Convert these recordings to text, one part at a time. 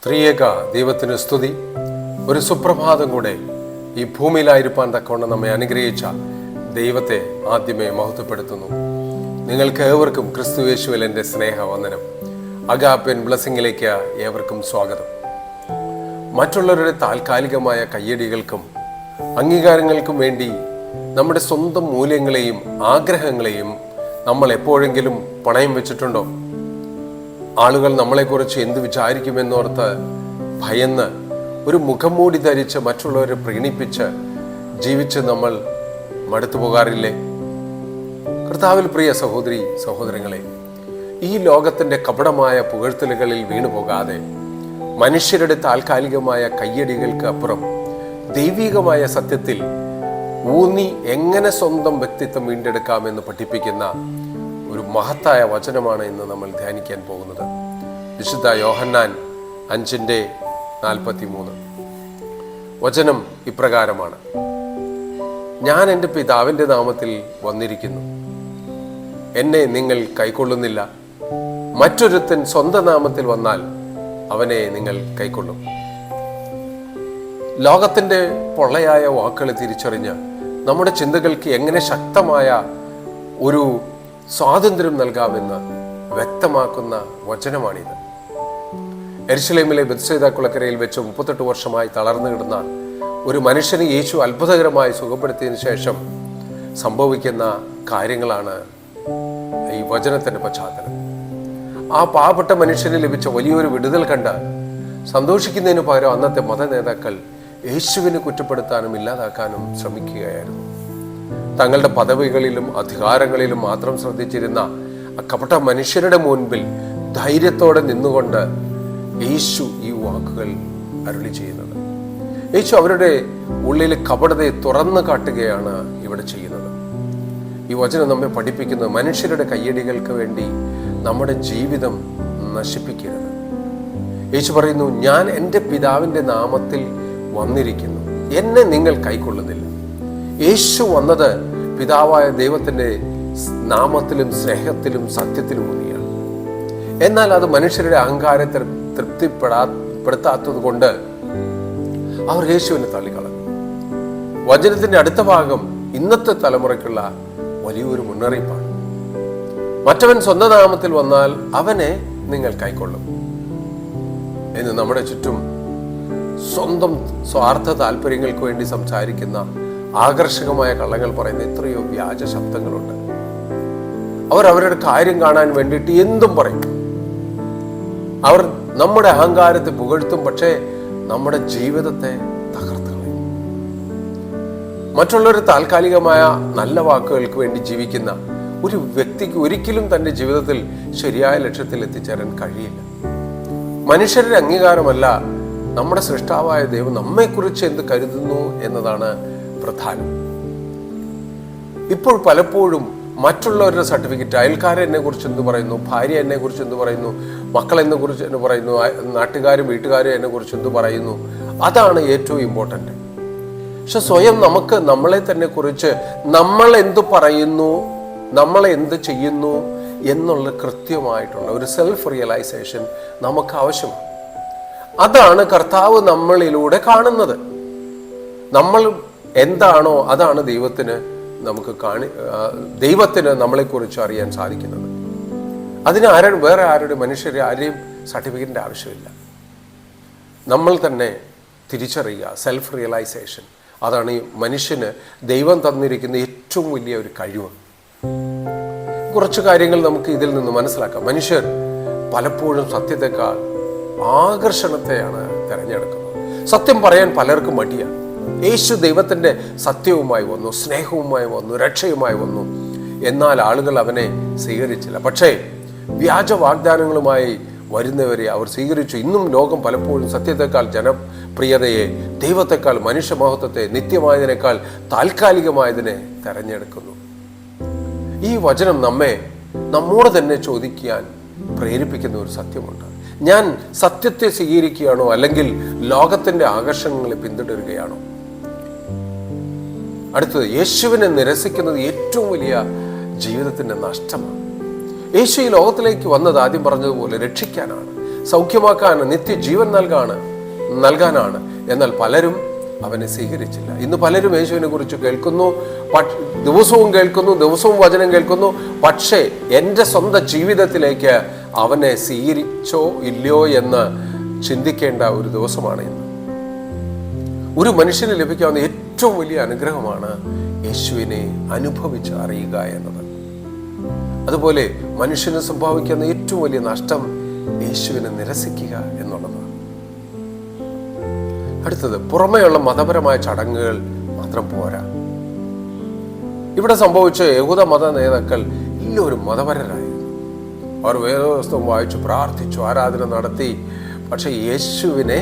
ത്രിയേക ദൈവത്തിന് സ്തുതി. ഒരു സുപ്രഭാതം കൂടെ ഈ ഭൂമിയിലായിരിക്കാൻ തക്കവണ്ണം നമ്മെ അനുഗ്രഹിച്ച ദൈവത്തെ ആദ്യമേ മഹത്വപ്പെടുത്തുന്നു. നിങ്ങൾക്ക് ഏവർക്കും ക്രിസ്തുയേശുവിൽ എൻ്റെ സ്നേഹവന്ദനം. അഗാപ്പൻ ബ്ലെസ്സിങ്ങിലേക്ക് ഏവർക്കും സ്വാഗതം. മറ്റുള്ളവരുടെ താൽക്കാലികമായ കയ്യടികൾക്കും അംഗീകാരങ്ങൾക്കും വേണ്ടി നമ്മുടെ സ്വന്തം മൂല്യങ്ങളെയും ആഗ്രഹങ്ങളെയും നമ്മൾ എപ്പോഴെങ്കിലും പണയം വെച്ചിട്ടുണ്ടോ? ആളുകൾ നമ്മളെക്കുറിച്ച് എന്ത് വിചാരിക്കുമെന്നോർത്ത് ഭയന്ന് ഒരു മുഖംമൂടി ധരിച്ച് മറ്റുള്ളവരെ പ്രീണിപ്പിച്ച് ജീവിച്ച് നമ്മൾ മടുത്തു പോകാറില്ലേ? കർത്താവിൽ പ്രിയ സഹോദരി സഹോദരങ്ങളെ, ഈ ലോകത്തിൻ്റെ കപടമായ പുകഴ്ത്തലുകളിൽ വീണുപോകാതെ മനുഷ്യരുടെ താൽക്കാലികമായ കയ്യടികൾക്ക് അപ്പുറം ദൈവികമായ സത്യത്തിൽ ഊന്നി എങ്ങനെ സ്വന്തം വ്യക്തിത്വം വീണ്ടെടുക്കാമെന്ന് പഠിപ്പിക്കുന്ന ഒരു മഹത്തായ വചനമാണ് ഇന്ന് നമ്മൾ ധ്യാനിക്കാൻ പോകുന്നത്. വിശുദ്ധ യോഹന്നാൻ 5:43 വചനം ഇപ്രകാരമാണ്: ഞാൻ എൻ്റെ പിതാവിൻ്റെ നാമത്തിൽ വന്നിരിക്കുന്നു, എന്നെ നിങ്ങൾ കൈക്കൊള്ളുന്നില്ല. മറ്റൊരുത്തൻ സ്വന്തം നാമത്തിൽ വന്നാൽ അവനെ നിങ്ങൾ കൈക്കൊള്ളും. ലോകത്തിൻ്റെ പൊള്ളയായ വാക്കുകളെ തിരിച്ചറിഞ്ഞ് നമ്മുടെ ചിന്തകൾക്ക് എങ്ങനെ ശക്തമായ ഒരു സ്വാതന്ത്ര്യം നൽകാമെന്ന് വ്യക്തമാക്കുന്ന വചനമാണിത്. യെരുശലേമിലെ ബെത്സേദ കുളക്കരയിൽ വെച്ച് 38 വർഷമായി തളർന്നു കിടന്ന ഒരു മനുഷ്യനെ യേശു അത്ഭുതകരമായി സുഖപ്പെടുത്തിയതിനു ശേഷം സംഭവിക്കുന്ന കാര്യങ്ങളാണ് ഈ വചനത്തിൻ്റെ പശ്ചാത്തലം. ആ പാവപ്പെട്ട മനുഷ്യന് ലഭിച്ച വലിയൊരു വിടുതൽ കണ്ട് സന്തോഷിക്കുന്നതിന് പകരം അന്നത്തെ മത നേതാക്കൾ യേശുവിനെ കുറ്റപ്പെടുത്താനും ഇല്ലാതാക്കാനും ശ്രമിക്കുകയായിരുന്നു. തങ്ങളുടെ പദവികളിലും അധികാരങ്ങളിലും മാത്രം ശ്രദ്ധിച്ചിരുന്ന ആ കപട മനുഷ്യരുടെ മുൻപിൽ ധൈര്യത്തോടെ നിന്നുകൊണ്ട് യേശു ഈ വാക്കുകൾ അരുളി ചെയ്യുന്നത്. യേശു അവരുടെ ഉള്ളിലെ കപടതയെ തുറന്നു കാട്ടുകയാണ് ഇവിടെ ചെയ്യുന്നത്. ഈ വചനം നമ്മെ പഠിപ്പിക്കുന്നത് മനുഷ്യരുടെ കയ്യടികൾക്ക് വേണ്ടി നമ്മുടെ ജീവിതം നശിപ്പിക്കരുത്. യേശു പറയുന്നു, ഞാൻ എൻ്റെ പിതാവിൻ്റെ നാമത്തിൽ വന്നിരിക്കുന്നു, എന്നെ നിങ്ങൾ കൈക്കൊള്ളുന്നില്ല. യേശു വന്നത് പിതാവായ ദൈവത്തിൻ്റെ നാമത്തിലും സ്നേഹത്തിലും സത്യത്തിലും ഊന്നിയാണ്. എന്നാൽ അത് മനുഷ്യരുടെ അഹങ്കാരത്തെ തൃപ്തിപ്പെടുത്താത്തത് കൊണ്ട് അവർ യേശുവിനെ തള്ളിക്കളഞ്ഞു. വചനത്തിൻ്റെ അടുത്ത ഭാഗം ഇന്നത്തെ തലമുറയ്ക്കുള്ള വലിയൊരു മുന്നറിയിപ്പാണ്. മറ്റവൻ സ്വന്തം നാമത്തിൽ വന്നാൽ അവനെ നിങ്ങൾ കൈക്കൊള്ളും എന്ന് നമ്മുടെ ചുറ്റും സ്വന്തം സ്വാർത്ഥ താല്പര്യങ്ങൾക്ക് വേണ്ടി സംസാരിക്കുന്ന ആകർഷകമായ കള്ളങ്ങൾ പറയുന്ന എത്രയോ വ്യാജ ശബ്ദങ്ങളുണ്ട്. അവരുടെ കാര്യം കാണാൻ വേണ്ടിയിട്ട് എന്തും പറയും. അവർ നമ്മുടെ അഹങ്കാരത്തെ പുകഴ്ത്തും, പക്ഷേ നമ്മുടെ ജീവിതത്തെ തകർത്ത് കളയും. മറ്റുള്ളവർ താൽക്കാലികമായ നല്ല വാക്കുകൾക്ക് വേണ്ടി ജീവിക്കുന്ന ഒരു വ്യക്തിക്ക് ഒരിക്കലും തൻ്റെ ജീവിതത്തിൽ ശരിയായ ലക്ഷ്യത്തിൽ എത്തിച്ചേരാൻ കഴിയില്ല. മനുഷ്യരുടെ അംഗീകാരമല്ല, നമ്മുടെ സൃഷ്ടാവായ ദൈവം നമ്മെക്കുറിച്ച് എന്ത് കരുതുന്നു എന്നതാണ് പ്രധാനം. ഇപ്പോൾ പലപ്പോഴും മറ്റുള്ളവരുടെ സർട്ടിഫിക്കറ്റ്, അയൽക്കാരൻ എന്നെ കുറിച്ച് എന്ത് പറയുന്നു, ഭാര്യ എന്നെ കുറിച്ച് എന്ത് പറയുന്നു, മക്കൾ എന്നെ കുറിച്ച് എന്ന് പറയുന്നു, നാട്ടുകാരും വീട്ടുകാരും എന്നെ കുറിച്ച് എന്ത് പറയുന്നു, അതാണ് ഏറ്റവും ഇമ്പോർട്ടൻ്റ്. പക്ഷെ സ്വയം നമുക്ക് നമ്മളെ തന്നെ കുറിച്ച് നമ്മൾ എന്ത് പറയുന്നു, നമ്മളെ എന്ത് ചെയ്യുന്നു എന്നുള്ള കൃത്യമായിട്ടുള്ള ഒരു സെൽഫ് റിയലൈസേഷൻ നമുക്ക് ആവശ്യമാണ്. അതാണ് കർത്താവ് നമ്മളിലൂടെ കാണുന്നത്. നമ്മൾ എന്താണോ അതാണ് ദൈവത്തിന് നമ്മളെക്കുറിച്ച് അറിയാൻ സാധിക്കുന്നത്. അതിന് വേറെ ആരെയും സർട്ടിഫിക്കറ്റിൻ്റെ ആവശ്യമില്ല. നമ്മൾ തന്നെ തിരിച്ചറിയുക, സെൽഫ് റിയലൈസേഷൻ, അതാണ് ഈ മനുഷ്യന് ദൈവം തന്നിരിക്കുന്ന ഏറ്റവും വലിയ ഒരു കഴിവ്. കുറച്ച് കാര്യങ്ങൾ നമുക്ക് ഇതിൽ നിന്ന് മനസ്സിലാക്കാം. മനുഷ്യർ പലപ്പോഴും സത്യത്തെക്കാൾ ആകർഷണത്തെയാണ് തിരഞ്ഞെടുക്കുന്നത്. സത്യം പറയാൻ പലർക്കും മടിയാണ്. യേശു ദൈവത്തിൻ്റെ സത്യവുമായി വന്നു, സ്നേഹവുമായി വന്നു, രക്ഷയുമായി വന്നു. എന്നാൽ ആളുകൾ അവനെ സ്വീകരിച്ചില്ല. പക്ഷേ വ്യാജ വാഗ്ദാനങ്ങളുമായി വരുന്നവരെ അവർ സ്വീകരിച്ചു. ഇന്നും ലോകം പലപ്പോഴും സത്യത്തെക്കാൾ ജനപ്രിയതയെ, ദൈവത്തെക്കാൾ മനുഷ്യമഹത്വത്തെ, നിത്യമായതിനേക്കാൾ താൽക്കാലികമായതിനെ തിരഞ്ഞെടുക്കുന്നു. ഈ വചനം നമ്മോട് തന്നെ ചോദിക്കാൻ പ്രേരിപ്പിക്കുന്ന ഒരു സത്യമുണ്ട്. ഞാൻ സത്യത്തെ സ്വീകരിക്കുകയാണോ, അല്ലെങ്കിൽ ലോകത്തിൻ്റെ ആകർഷണങ്ങളെ പിന്തുടരുകയാണോ? അടുത്തത്, യേശുവിനെ നിരസിക്കുന്നത് ഏറ്റവും വലിയ ജീവിതത്തിൻ്റെ നഷ്ടമാണ്. യേശു ഈ ലോകത്തിലേക്ക് വന്നത് ആദ്യം പറഞ്ഞതുപോലെ രക്ഷിക്കാനാണ്, സൗഖ്യമാക്കാനാണ്, നിത്യജീവൻ നൽകാനാണ്. എന്നാൽ പലരും അവനെ സ്വീകരിച്ചില്ല. ഇന്ന് പലരും യേശുവിനെ കുറിച്ച് കേൾക്കുന്നു, ദിവസവും വചനം കേൾക്കുന്നു. പക്ഷേ എൻ്റെ സ്വന്തം ജീവിതത്തിലേക്ക് അവനെ സ്വീകരിച്ചോ ഇല്ലയോ എന്ന് ചിന്തിക്കേണ്ട ഒരു ദിവസമാണ് ഇന്ന്. ഒരു മനുഷ്യന് ലഭിക്കാവുന്ന ഏറ്റവും വലിയ അനുഗ്രഹമാണ് യേശുവിനെ അനുഭവിച്ച് അറിയുക എന്നത്. അതുപോലെ മനുഷ്യന് സംഭവിക്കുന്ന ഏറ്റവും വലിയ നഷ്ടം യേശുവിനെ നിരസിക്കുക എന്നുള്ളതാണ്. അടുത്തത്, പുറമേയുള്ള മതപരമായ ചടങ്ങുകൾ മാത്രം പോരാ. ഇവിടെ സംഭവിച്ച യഹൂദ മത നേതാക്കൾ എല്ലാവരും മതപരരായിരുന്നു. അവർ വേദപുസ്തകം വായിച്ചു, പ്രാർത്ഥിച്ചു, ആരാധന നടത്തി. പക്ഷെ യേശുവിനെ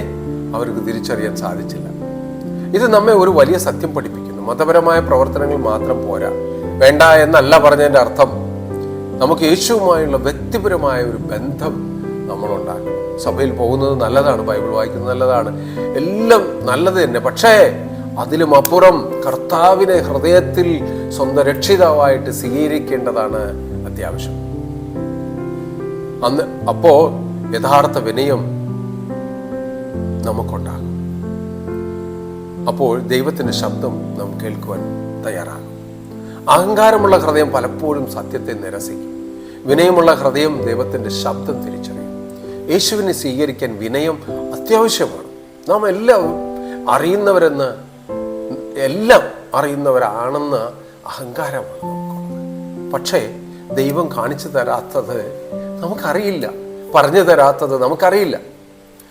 അവർക്ക് തിരിച്ചറിയാൻ സാധിച്ചില്ല. ഇത് നമ്മെ ഒരു വലിയ സത്യം പഠിപ്പിക്കുന്നു. മതപരമായ പ്രവർത്തനങ്ങൾ മാത്രം പോരാ. വേണ്ട എന്നല്ല പറഞ്ഞതിൻ്റെ അർത്ഥം. നമുക്ക് യേശുവുമായുള്ള വ്യക്തിപരമായ ഒരു ബന്ധം നമ്മളുണ്ടാക്കണം. സഭയിൽ പോകുന്നത് നല്ലതാണ്, ബൈബിൾ വായിക്കുന്നത് നല്ലതാണ്, എല്ലാം നല്ലത് തന്നെ. പക്ഷേ അതിലും അപ്പുറം കർത്താവിനെ ഹൃദയത്തിൽ സ്വന്തം രക്ഷിതാവായിട്ട് സ്വീകരിക്കേണ്ടതാണ് അത്യാവശ്യം. അപ്പോൾ യഥാർത്ഥ വിനയം നമുക്കുണ്ടാകും. അപ്പോൾ ദൈവത്തിൻ്റെ ശബ്ദം നാം കേൾക്കുവാൻ തയ്യാറാകും. അഹങ്കാരമുള്ള ഹൃദയം പലപ്പോഴും സത്യത്തെ നിരസിക്കും. വിനയമുള്ള ഹൃദയം ദൈവത്തിൻ്റെ ശബ്ദം തിരിച്ചറിയും. യേശുവിനെ സ്വീകരിക്കാൻ വിനയം അത്യാവശ്യമാണ്. നാം എല്ലാം അറിയുന്നവരാണെന്ന് അഹങ്കാരമാണ് നമുക്കുള്ളത്. പക്ഷേ ദൈവം കാണിച്ചു തരാത്തത് നമുക്കറിയില്ല, പറഞ്ഞു തരാത്തത് നമുക്കറിയില്ല.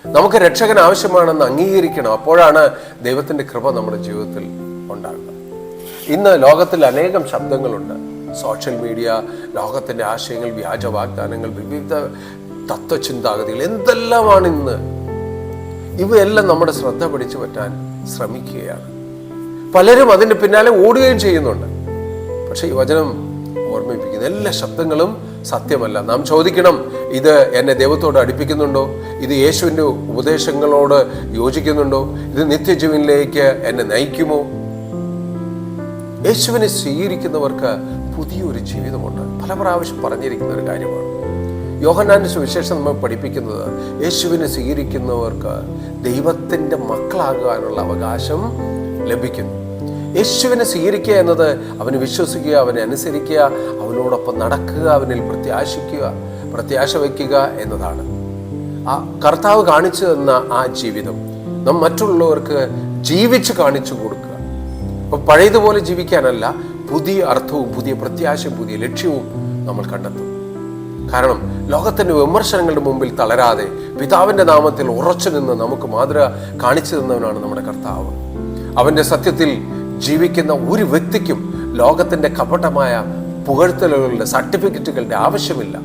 നമുക്ക് രക്ഷകൻ ആവശ്യമാണെന്ന് അംഗീകരിക്കണം. അപ്പോഴാണ് ദൈവത്തിൻ്റെ കൃപ നമ്മുടെ ജീവിതത്തിൽ ഉണ്ടാകുക. ഇന്ന് ലോകത്തിൽ അനേകം ശബ്ദങ്ങളുണ്ട്. സോഷ്യൽ മീഡിയ, ലോകത്തിൻ്റെ ആശയങ്ങൾ, വ്യാജ വാഗ്ദാനങ്ങൾ, വിവിധ തത്വചിന്താഗതികൾ, എന്തെല്ലാമാണ് ഇന്ന്. ഇവയെല്ലാം നമ്മുടെ ശ്രദ്ധ പിടിച്ചു പറ്റാൻ ശ്രമിക്കുകയാണ്. പലരും അതിൻ്റെ പിന്നാലെ ഓടുകയും ചെയ്യുന്നുണ്ട്. പക്ഷെ ഈ വചനം ഓർമ്മിപ്പിക്കുന്ന എല്ലാ ശബ്ദങ്ങളും സത്യമല്ല. നാം ചോദിക്കണം, ഇത് എന്നെ ദൈവത്തോട് അടുപ്പിക്കുന്നുണ്ടോ? ഇത് യേശുവിൻ്റെ ഉപദേശങ്ങളോട് യോജിക്കുന്നുണ്ടോ? ഇത് നിത്യജീവനിലേക്ക് എന്നെ നയിക്കുമോ? യേശുവിനെ സ്വീകരിക്കുന്നവർക്ക് പുതിയൊരു ജീവിതമുണ്ട്. പല പ്രാവശ്യം പറഞ്ഞിരിക്കുന്ന ഒരു കാര്യമാണ്. യോഹന്നാന്റെ സുവിശേഷം നമ്മൾ പഠിപ്പിക്കുന്നത്, യേശുവിനെ സ്വീകരിക്കുന്നവർക്ക് ദൈവത്തിൻ്റെ മക്കളാകാനുള്ള അവകാശം ലഭിക്കുന്നു. യേശുവിനെ സ്വീകരിക്കുക എന്നത് അവനെ വിശ്വസിക്കുക, അവനെ അനുസരിക്കുക, അവനോടൊപ്പം നടക്കുക, അവനിൽ പ്രത്യാശ വയ്ക്കുക എന്നതാണ്. ആ കർത്താവ് കാണിച്ചു തന്ന ആ ജീവിതം നാം മറ്റുള്ളവർക്ക് ജീവിച്ച് കാണിച്ചു കൊടുക്കുക. അപ്പം പഴയതുപോലെ ജീവിക്കാനല്ല, പുതിയ അർത്ഥവും പുതിയ പ്രത്യാശയും പുതിയ ലക്ഷ്യവും നമ്മൾ കണ്ടെത്തും. കാരണം ലോകത്തിൻ്റെ വിമർശനങ്ങളുടെ മുമ്പിൽ തളരാതെ പിതാവിൻ്റെ നാമത്തിൽ ഉറച്ചു നിന്ന് നമുക്ക് മാതൃക കാണിച്ചു തന്നവനാണ് നമ്മുടെ കർത്താവ്. അവൻ്റെ സത്യത്തിൽ ജീവിക്കുന്ന ഒരു വ്യക്തിക്കും ലോകത്തിൻ്റെ കപടമായ പുകഴ്ത്തലുകളുടെ, സർട്ടിഫിക്കറ്റുകളുടെ ആവശ്യമില്ല.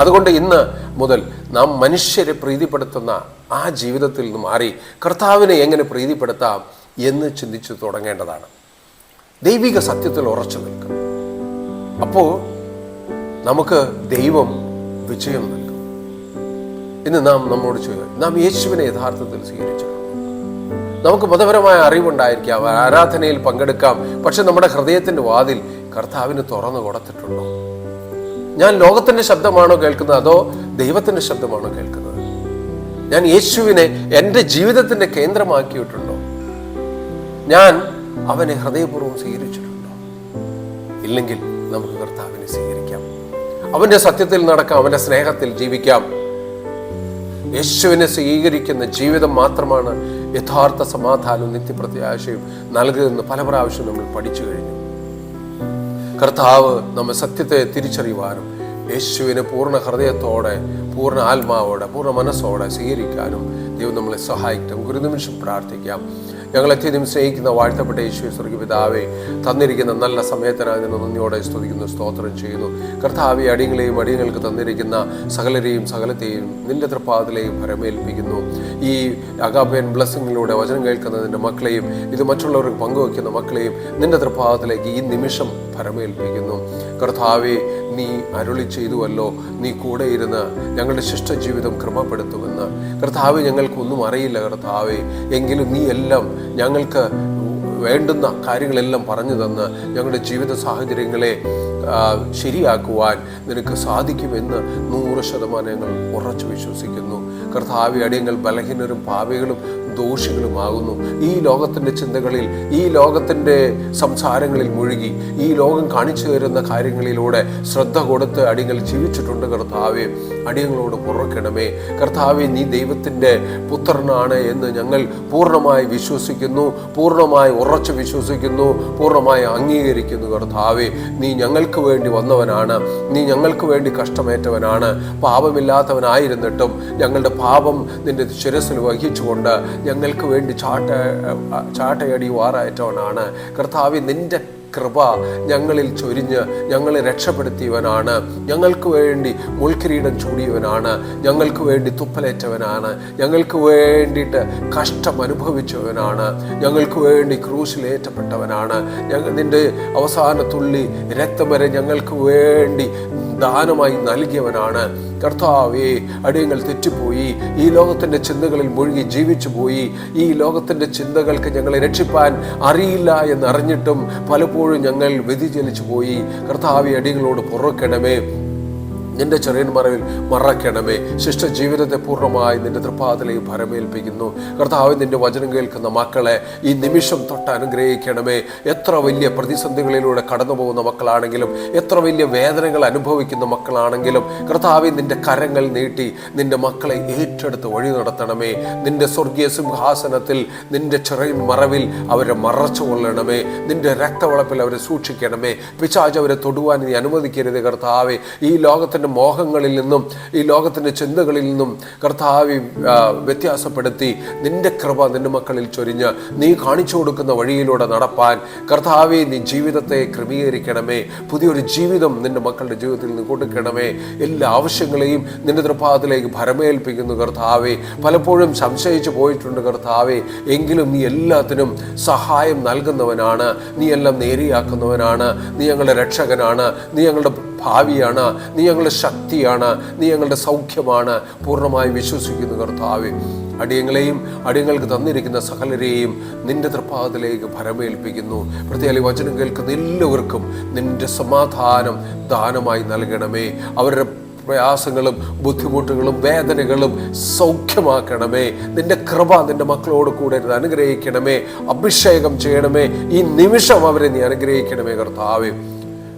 അതുകൊണ്ട് ഇന്ന് മുതൽ നാം മനുഷ്യരെ പ്രീതിപ്പെടുത്തുന്ന ആ ജീവിതത്തിൽ നിന്ന് മാറി കർത്താവിനെ എങ്ങനെ പ്രീതിപ്പെടുത്താം എന്ന് ചിന്തിച്ചു തുടങ്ങേണ്ടതാണ്. ദൈവിക സത്യത്തിൽ ഉറച്ചു നിൽക്കും. അപ്പോൾ നമുക്ക് ദൈവം വിജയം നൽകും. ഇന്ന് നാം നമ്മോട് ചോദിക്കുക, നാം യേശുവിനെ യഥാർത്ഥത്തിൽ സ്വീകരിച്ചിട്ടുണ്ടോ? നമുക്ക് മതപരമായ അറിവുണ്ടായിരിക്കാം, ആരാധനയിൽ പങ്കെടുക്കാം. പക്ഷെ നമ്മുടെ ഹൃദയത്തിൻ്റെ വാതിൽ കർത്താവിന് തുറന്നു കൊടുത്തിട്ടുണ്ടോ? ഞാൻ ലോകത്തിൻ്റെ ശബ്ദമാണോ കേൾക്കുന്നത്, അതോ ദൈവത്തിൻ്റെ ശബ്ദമാണോ കേൾക്കുന്നത്? ഞാൻ യേശുവിനെ എൻ്റെ ജീവിതത്തിൻ്റെ കേന്ദ്രമാക്കിയിട്ടുണ്ടോ? ഞാൻ അവനെ ഹൃദയപൂർവ്വം സ്വീകരിച്ചിട്ടുണ്ടോ? ഇല്ലെങ്കിൽ നമുക്ക് കർത്താവിനെ സ്വീകരിക്കാം. അവൻ്റെ സത്യത്തിൽ നടക്കാം, അവൻ്റെ സ്നേഹത്തിൽ ജീവിക്കാം. യേശുവിനെ സ്വീകരിക്കുന്ന ജീവിതം മാത്രമാണ് യഥാർത്ഥ സമാധാനവും നിത്യപ്രത്യാശയും നൽകുമെന്ന് പല പ്രാവശ്യം നമ്മൾ പഠിച്ചു കഴിഞ്ഞു. കർത്താവ് നമ്മെ സത്യത്തെ തിരിച്ചറിയുവാനും യേശുവിനെ പൂർണ്ണ ഹൃദയത്തോടെ, പൂർണ്ണ ആത്മാവോടെ, പൂർണ്ണ മനസ്സോടെ സ്വീകരിക്കാനും ദൈവം നമ്മളെ സഹായിക്കും. ഒരു നിമിഷം പ്രാർത്ഥിക്കാം. ഞങ്ങൾ അത്യധികം സ്നേഹിക്കുന്ന വാഴ്ത്തപ്പെട്ട യേശുവേ, സ്വർഗ്ഗീയ പിതാവേ, തന്നിരിക്കുന്ന നല്ല സമയത്തിനായി നിന്ന് നന്ദിയോടെ സ്തുതിക്കുന്നു, സ്തോത്രം ചെയ്യുന്നു. കർത്താവേ, അടിയങ്ങൾക്ക് തന്നിരിക്കുന്ന സകലത്തെയും നിന്റെ തൃപ്പാദത്തിലേക്ക് ഭരമേൽപ്പിക്കുന്നു. ഈ അഗാപേൻ ബ്ലെസ്സിങ്ങിലൂടെ വചനം കേൾക്കുന്ന നിന്റെ മക്കളെയും ഇത് മറ്റുള്ളവർക്ക് പങ്കുവയ്ക്കുന്ന മക്കളെയും നിന്റെ തൃപ്പാദത്തിലേക്ക് ഈ നിമിഷം ഭരമേൽപ്പിക്കുന്നു. കർത്താവേ, നീ അരുളി ചെയ്തുവല്ലോ, നീ കൂടെ ഇരുന്ന് ഞങ്ങളുടെ ശിഷ്ടജീവിതം ക്രമപ്പെടുത്തുമെന്ന്. കർത്താവേ, ഞങ്ങൾക്കൊന്നും അറിയില്ല കർത്താവേ, എങ്കിലും നീ എല്ലാം ഞങ്ങൾക്ക് വേണ്ടുന്ന കാര്യങ്ങളെല്ലാം പറഞ്ഞു തന്ന് ഞങ്ങളുടെ ജീവിത സാഹചര്യങ്ങളെ ശരിയാക്കുവാൻ നിനക്ക് സാധിക്കുമെന്ന് 100% ഞങ്ങൾ ഉറച്ചു വിശ്വസിക്കുന്നു. കർത്താവേ, അടിയങ്ങൾ ബലഹീനരും പാപികളും ദോഷികളുമാകുന്നു. ഈ ലോകത്തിൻ്റെ ചിന്തകളിൽ, ഈ ലോകത്തിൻ്റെ സംസാരങ്ങളിൽ മുഴുകി, ഈ ലോകം കാണിച്ചു തരുന്ന കാര്യങ്ങളിലൂടെ ശ്രദ്ധ കൊടുത്ത് അടിയങ്ങൾ ജീവിച്ചിട്ടുണ്ട്. കർത്താവേ, അടിയങ്ങളോട് പൊറുക്കണമേ. കർത്താവേ, നീ ദൈവത്തിൻ്റെ പുത്രനാണ് എന്ന് ഞങ്ങൾ പൂർണ്ണമായി വിശ്വസിക്കുന്നു, പൂർണ്ണമായി ഉറച്ചു വിശ്വസിക്കുന്നു, പൂർണ്ണമായി അംഗീകരിക്കുന്നു. കർത്താവേ, നീ ഞങ്ങൾക്ക് വേണ്ടി വന്നവനാണ്, നീ ഞങ്ങൾക്ക് വേണ്ടി കഷ്ടമേറ്റവനാണ്. പാപമില്ലാത്തവനായിരുന്നിട്ടും ഞങ്ങളുടെ പാപം നിന്റെ ശിരസിൽ വഹിച്ചുകൊണ്ട് ഞങ്ങൾക്ക് വേണ്ടി ചാട്ടയടിവാറായിട്ടവനാണ്. കർത്താവേ, നിന്റെ കൃപ ഞങ്ങളിൽ ചൊരിഞ്ഞ് ഞങ്ങളെ രക്ഷപ്പെടുത്തിയവനാണ്. ഞങ്ങൾക്ക് വേണ്ടി മുൾക്കിരീടം ചൂടിയവനാണ്, ഞങ്ങൾക്ക് വേണ്ടി തുപ്പലേറ്റവനാണ്, ഞങ്ങൾക്ക് വേണ്ടിയിട്ട് കഷ്ടം അനുഭവിച്ചവനാണ്, ഞങ്ങൾക്ക് വേണ്ടി ക്രൂശിലേറ്റപ്പെട്ടവനാണ്. നിന്റെ അവസാന തുള്ളി രക്തം വരെ ഞങ്ങൾക്ക് വേണ്ടി ദാനമായി നൽകിയവനാണ്. കർത്താവേ, അടിയങ്ങൾ തെറ്റിപ്പോയി, ഈ ലോകത്തിൻ്റെ ചിന്തകളിൽ മുഴുകി ജീവിച്ചു പോയി. ഈ ലോകത്തിൻ്റെ ചിന്തകൾക്ക് ഞങ്ങളെ രക്ഷിപ്പാൻ അറിയില്ല എന്നറിഞ്ഞിട്ടും പലപ്പോഴും ഞങ്ങൾ വ്യതിചലിച്ചു പോയി. കർത്താവേ, അടിയങ്ങളോട് പൊറുക്കണമേ. നിന്റെ ചെറിയ മറവിൽ മറക്കണമേ. ശിഷ്ട ജീവിതത്തെ പൂർണ്ണമായി നിന്റെ തൃപ്പാദത്തിലേക്ക് ഭരമേൽപ്പിക്കുന്നു. കർത്താവ്, നിന്റെ വചനം കേൾക്കുന്ന മക്കളെ ഈ നിമിഷം തൊട്ട് അനുഗ്രഹിക്കണമേ. എത്ര വലിയ പ്രതിസന്ധികളിലൂടെ കടന്നു പോകുന്ന മക്കളാണെങ്കിലും, എത്ര വലിയ വേദനകൾ അനുഭവിക്കുന്ന മക്കളാണെങ്കിലും, കർത്താവ്, നിന്റെ കരങ്ങൾ നീട്ടി നിന്റെ മക്കളെ ഏറ്റെടുത്ത് വഴി നടത്തണമേ. നിന്റെ സ്വർഗീയ സിംഹാസനത്തിൽ നിന്റെ ചെറിയ മറവിൽ അവരെ മറച്ചു കൊള്ളണമേ. നിന്റെ രക്തവളപ്പിൽ അവരെ സൂക്ഷിക്കണമേ. പിശാച് അവരെ തൊടുവാൻ നീ അനുവദിക്കരുത്. കർത്താവേ, ഈ ലോകത്തിൻ്റെ മോഹങ്ങളിൽ നിന്നും, ഈ ലോകത്തിൻ്റെ ചിന്തകളിൽ നിന്നും കർത്താവേ വ്യത്യാസപ്പെടുത്തി നിന്റെ കൃപ നിന്റെ മക്കളിൽ ചൊരിഞ്ഞ് നീ കാണിച്ചു കൊടുക്കുന്ന വഴിയിലൂടെ നടപ്പാൻ കർത്താവേ, നീ ജീവിതത്തെ ക്രമീകരിക്കണമേ. പുതിയൊരു ജീവിതം നിന്റെ മക്കളുടെ ജീവിതത്തിൽ നിന്ന് കൊടുക്കണമേ. എല്ലാ ആവശ്യങ്ങളെയും നിന്റെ തൃപ്പാദത്തിലേക്ക് ഭരമേൽപ്പിക്കുന്നു. കർത്താവേ, പലപ്പോഴും സംശയിച്ചു പോയിട്ടുണ്ട് കർത്താവേ, എങ്കിലും നീ എല്ലാത്തിനും സഹായം നൽകുന്നവനാണ്, നീ എല്ലാം നേരെയാക്കുന്നവനാണ്, നീ ഞങ്ങളുടെ രക്ഷകനാണ്, നീ ഞങ്ങളുടെ ഭാവിയാണ്, നീ ഞങ്ങളുടെ ശക്തിയാണ്, നീ ഞങ്ങളുടെ സൗഖ്യമാണ്. പൂർണ്ണമായി വിശ്വസിക്കുന്നു കർത്താവേ. അടിയങ്ങളെയും അടിയങ്ങൾക്ക് തന്നിരിക്കുന്ന സകലരെയും നിന്റെ തൃപ്പാദത്തിലേക്ക് ഭരമേൽപ്പിക്കുന്നു. പ്രത്യേക വചനം കേൾക്കുന്ന എല്ലാവർക്കും നിന്റെ സമാധാനം ദാനമായി നൽകണമേ. അവരുടെ പ്രയാസങ്ങളും ബുദ്ധിമുട്ടുകളും വേദനകളും സൗഖ്യമാക്കണമേ. നിന്റെ കൃപ നിന്റെ മക്കളോട് കൂടെ അനുഗ്രഹിക്കണമേ. അഭിഷേകം ചെയ്യണമേ. ഈ നിമിഷം അവരെ നീ അനുഗ്രഹിക്കണമേ. കർത്താവേ,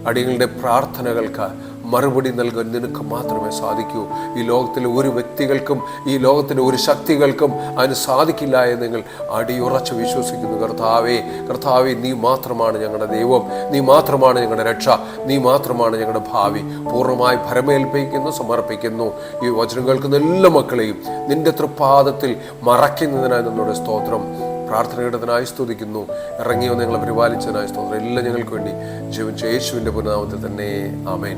അടിയങ്ങളുടെ പ്രാർത്ഥനകൾക്ക് മറുപടി നൽകാൻ നിനക്ക് മാത്രമേ സാധിക്കൂ. ഈ ലോകത്തിലെ ഒരു വ്യക്തികൾക്കും, ഈ ലോകത്തിലെ ഒരു ശക്തികൾക്കും അതിന് സാധിക്കില്ല എന്ന് നിങ്ങൾ അടിയുറച്ച് വിശ്വസിക്കുന്നു. കർത്താവേ, നീ മാത്രമാണ് ഞങ്ങളുടെ ദൈവം, നീ മാത്രമാണ് ഞങ്ങളുടെ രക്ഷ, നീ മാത്രമാണ് ഞങ്ങളുടെ ഭാവി. പൂർണ്ണമായി ഭരമേൽപ്പിക്കുന്നു, സമർപ്പിക്കുന്നു. ഈ വചനം കേൾക്കുന്ന എല്ലാ മക്കളെയും നിന്റെ തൃപ്പാദത്തിൽ മറയ്ക്കുന്നതിനായി നിന്നോട് സ്തോത്രം. പ്രാർത്ഥനയിടത്തിനായി സ്തുതിക്കുന്നു. ഇറങ്ങിയോ നിങ്ങളെ പരിപാലിച്ചതിനായി സ്തോത്രം. എല്ലാം ഞങ്ങൾക്ക് വേണ്ടി ജീവൻ യേശുവിൻ്റെ പുനർനാമത്തിൽ തന്നെ. ആമേൻ.